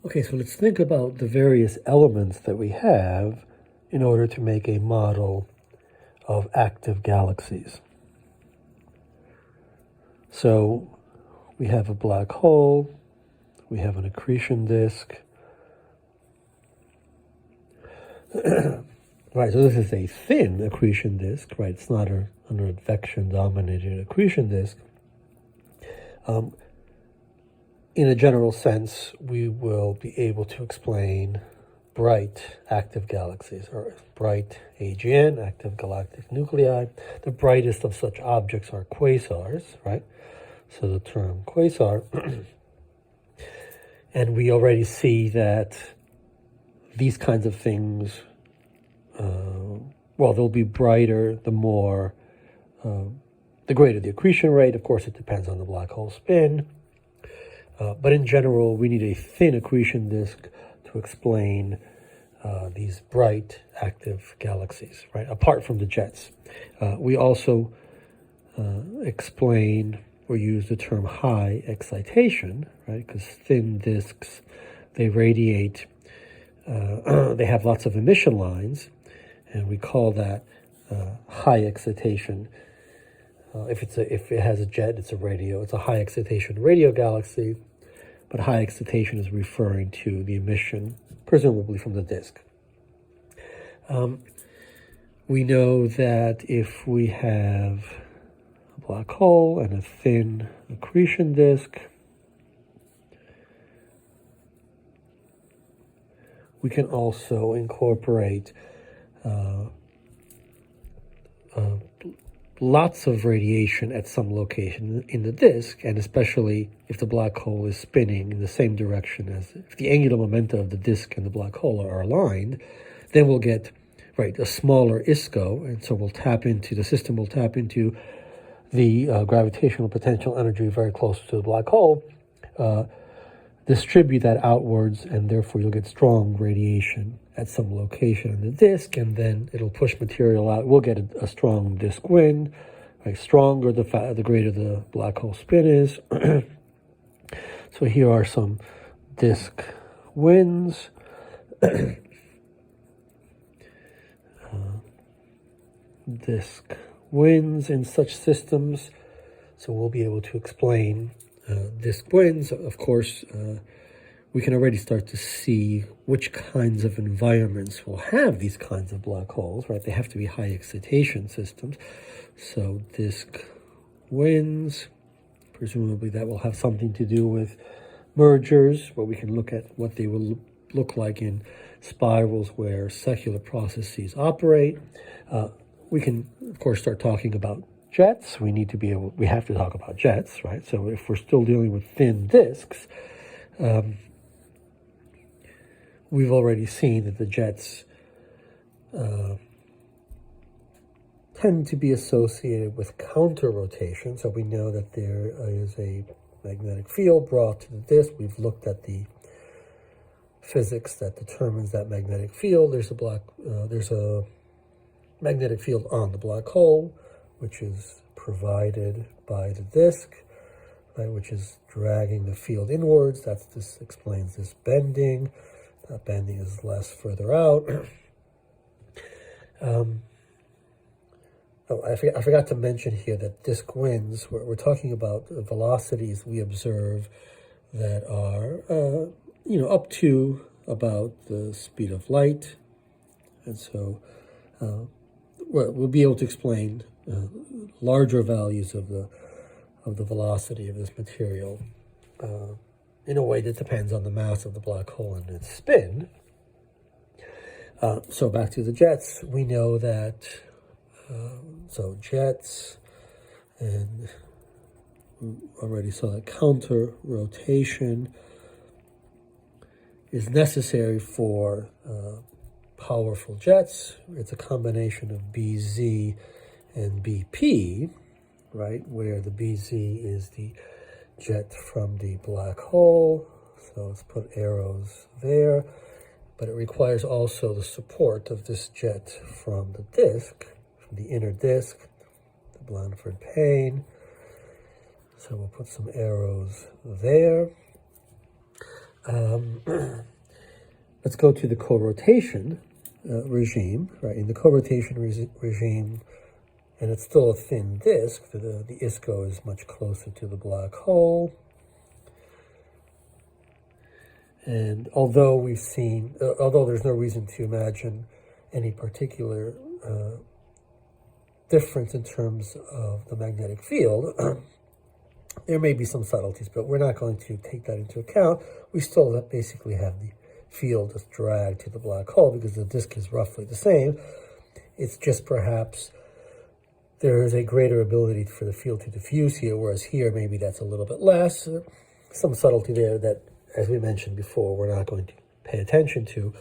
Okay, so let's think about the various elements that we have in order to make a model of active galaxies. So we have a black hole, we have an accretion disk. Right, so this is a thin accretion disk, right? It's not an advection-dominated accretion disk. In a general sense, we will be able to explain bright active galaxies, or bright AGN, active galactic nuclei. The brightest of such objects are quasars, right? So the term quasar. And we already see that these kinds of things, they'll be brighter the greater the accretion rate. Of course, it depends on the black hole spin. But in general, we need a thin accretion disk to explain these bright active galaxies, right? Apart from the jets. We also explain or use the term high excitation, right? Because thin disks, they radiate, they have lots of emission lines, and we call that high excitation. If it has a jet, it's a radio. It's a high excitation radio galaxy, but high excitation is referring to the emission, presumably from the disk. We know that if we have a black hole and a thin accretion disk, we can also incorporate lots of radiation at some location in the disk, and especially if the black hole is spinning in the same direction as if the angular momenta of the disk and the black hole are aligned, then we'll get a smaller ISCO, and so the system will tap into the gravitational potential energy very close to the black hole, distribute that outwards, and therefore you'll get strong radiation at some location in the disk, and then it'll push material out. We'll get a strong disk wind. Stronger the greater the black hole spin is. So here are some disk winds. Disk winds in such systems. So we'll be able to explain disk winds. Of course, we can already start to see which kinds of environments will have these kinds of black holes, right? They have to be high excitation systems. So disk winds, presumably that will have something to do with mergers, where we can look at what they will look like in spirals where secular processes operate. We can, of course, start talking about jets. We have to talk about jets, right? So if we're still dealing with thin disks, we've already seen that the jets tend to be associated with counter rotation. So we know that there is a magnetic field brought to the disk. We've looked at the physics that determines that magnetic field. There's a magnetic field on the black hole, which is provided by the disk, right, which is dragging the field inwards. This explains this bending. That bending is less further out. I forgot to mention here that disk winds, we're talking about velocities we observe that are, up to about the speed of light. And so we'll be able to explain larger values of the velocity of this material in a way that depends on the mass of the black hole and its spin. So back to the jets, we know that jets, and we already saw that counter rotation is necessary for powerful jets. It's a combination of BZ and BP, right, where the BZ is the jet from the black hole. So let's put arrows there. But it requires also the support of this jet from the disk, from the inner disk, the Blandford pane. So we'll put some arrows there. Let's go to the co-rotation regime, right? In the co-rotation regime, and it's still a thin disk, the ISCO is much closer to the black hole. And although we've seen, although there's no reason to imagine any particular difference in terms of the magnetic field, there may be some subtleties, but we're not going to take that into account. We still basically have the field that's dragged to the black hole because the disk is roughly the same. It's just perhaps there is a greater ability for the field to diffuse here, whereas here maybe that's a little bit less. Some subtlety there that, as we mentioned before, we're not going to pay attention to.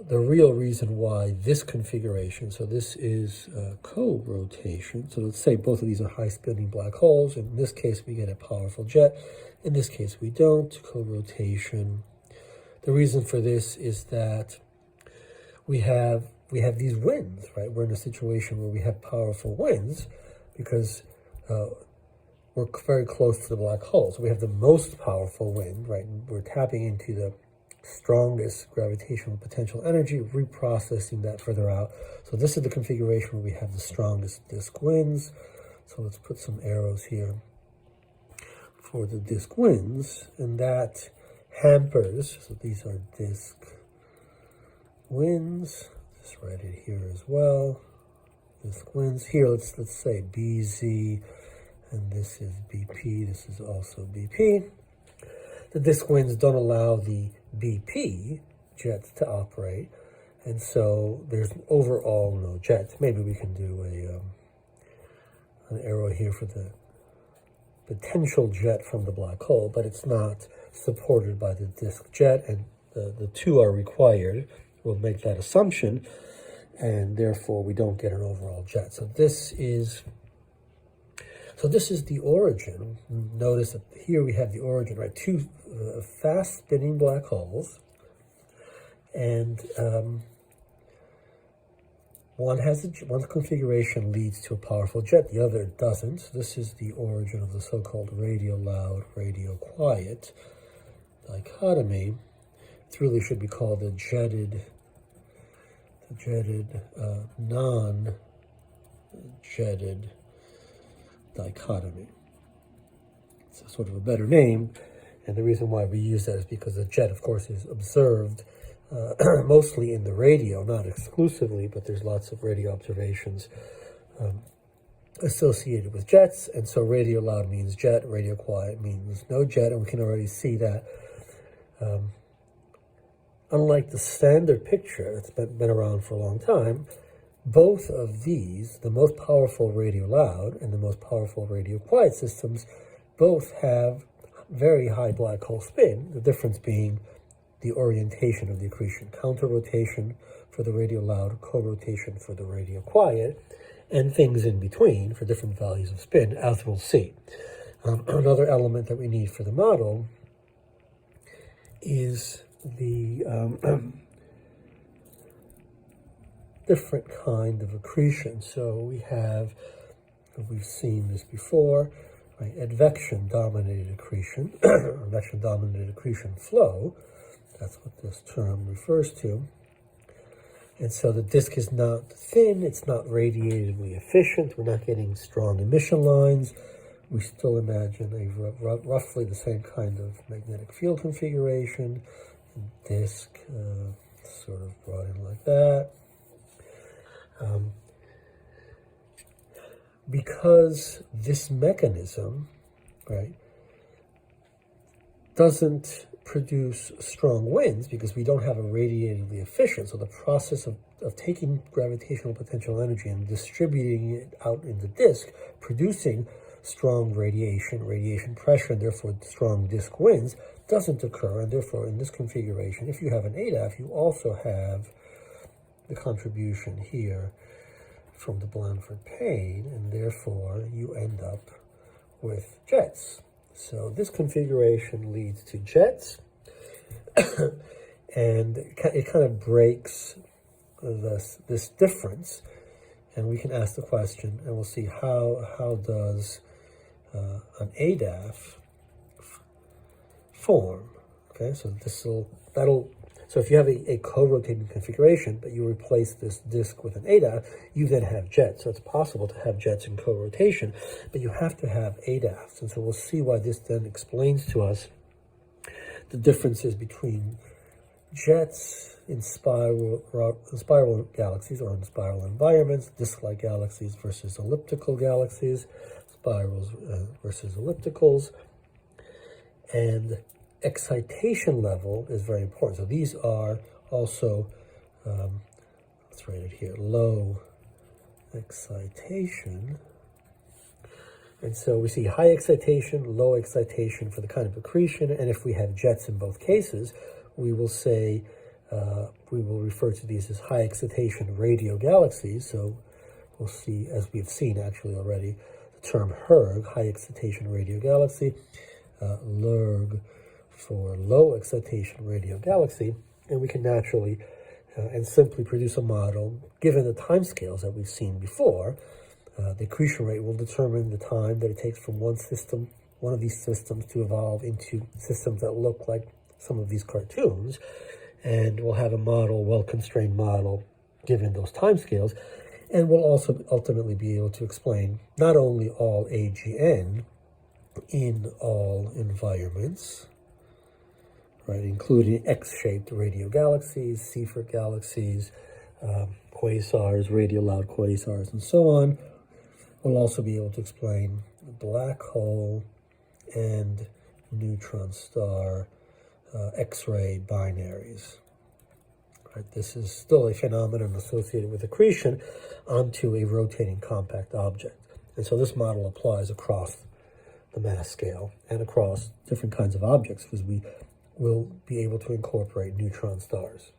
The real reason why this configuration, so this is co-rotation, so let's say both of these are high-spinning black holes. In this case, we get a powerful jet. In this case, we don't. Co-rotation. The reason for this is that we have these winds, right? We're in a situation where we have powerful winds because we're very close to the black hole. So we have the most powerful wind, right? We're tapping into the strongest gravitational potential energy, reprocessing that further out. So this is the configuration where we have the strongest disk winds. So let's put some arrows here for the disk winds, and that hampers, so these are disk winds. Just write it here as well. Disk winds. Here, let's say BZ, and this is BP. This is also BP. The disk winds don't allow the BP jets to operate, and so there's overall no jets. Maybe we can do an arrow here for the potential jet from the black hole, but it's not supported by the disk jet, and the two are required. We'll make that assumption, and therefore we don't get an overall jet. So this is the origin. Notice that here we have the origin, right? Two fast-spinning black holes, and one configuration leads to a powerful jet, the other doesn't. So this is the origin of the so-called radio-loud, radio-quiet dichotomy. It really should be called the jetted, non-jetted dichotomy. It's sort of a better name, and the reason why we use that is because the jet, of course, is observed mostly in the radio, not exclusively, but there's lots of radio observations associated with jets, and so radio loud means jet, radio quiet means no jet, and we can already see that unlike the standard picture that's been around for a long time, both of these, the most powerful radio loud and the most powerful radio quiet systems, both have very high black hole spin, the difference being the orientation of the accretion, counter-rotation for the radio loud, co-rotation for the radio quiet, and things in between for different values of spin, as we'll see. Another element that we need for the model is the different kind of accretion. So we've seen this before, right? Advection-dominated accretion, advection-dominated accretion flow. That's what this term refers to. And so the disk is not thin, it's not radiatively efficient, we're not getting strong emission lines. We still imagine a roughly the same kind of magnetic field configuration. Disk sort of brought in like that. Because this mechanism, right, doesn't produce strong winds because we don't have a radiatively efficient, so the process of taking gravitational potential energy and distributing it out in the disk, producing strong radiation pressure, and therefore strong disk winds, doesn't occur. And therefore, in this configuration, if you have an ADAF, you also have the contribution here from the Blandford pane, and therefore you end up with jets. So this configuration leads to jets, and it kind of breaks this difference, and we can ask the question, and we'll see how does an ADAF form, Okay, so so if you have a co-rotating configuration, but you replace this disk with an ADAF, you then have jets. So it's possible to have jets in co-rotation, but you have to have ADAFs. And so we'll see why this then explains to us the differences between jets in spiral galaxies or in spiral environments, disk-like galaxies versus elliptical galaxies, spirals versus ellipticals, and excitation level is very important. So these are also, let's write it here, low excitation. And so we see high excitation, low excitation for the kind of accretion. And if we have jets in both cases, we will say, we will refer to these as high excitation radio galaxies. So we'll see, as we've seen actually already, the term HERG, high excitation radio galaxy, LERG for low excitation radio galaxy. And we can naturally and simply produce a model, given the timescales that we've seen before. The accretion rate will determine the time that it takes from one of these systems to evolve into systems that look like some of these cartoons. And we'll have a model, well-constrained model, given those timescales. And we'll also ultimately be able to explain not only all AGN in all environments, right, including X-shaped radio galaxies, Seyfert galaxies, quasars, radio-loud quasars, and so on. We'll also be able to explain black hole and neutron star X-ray binaries. Right, this is still a phenomenon associated with accretion onto a rotating compact object. And so this model applies across the mass scale and across different kinds of objects, because we will be able to incorporate neutron stars.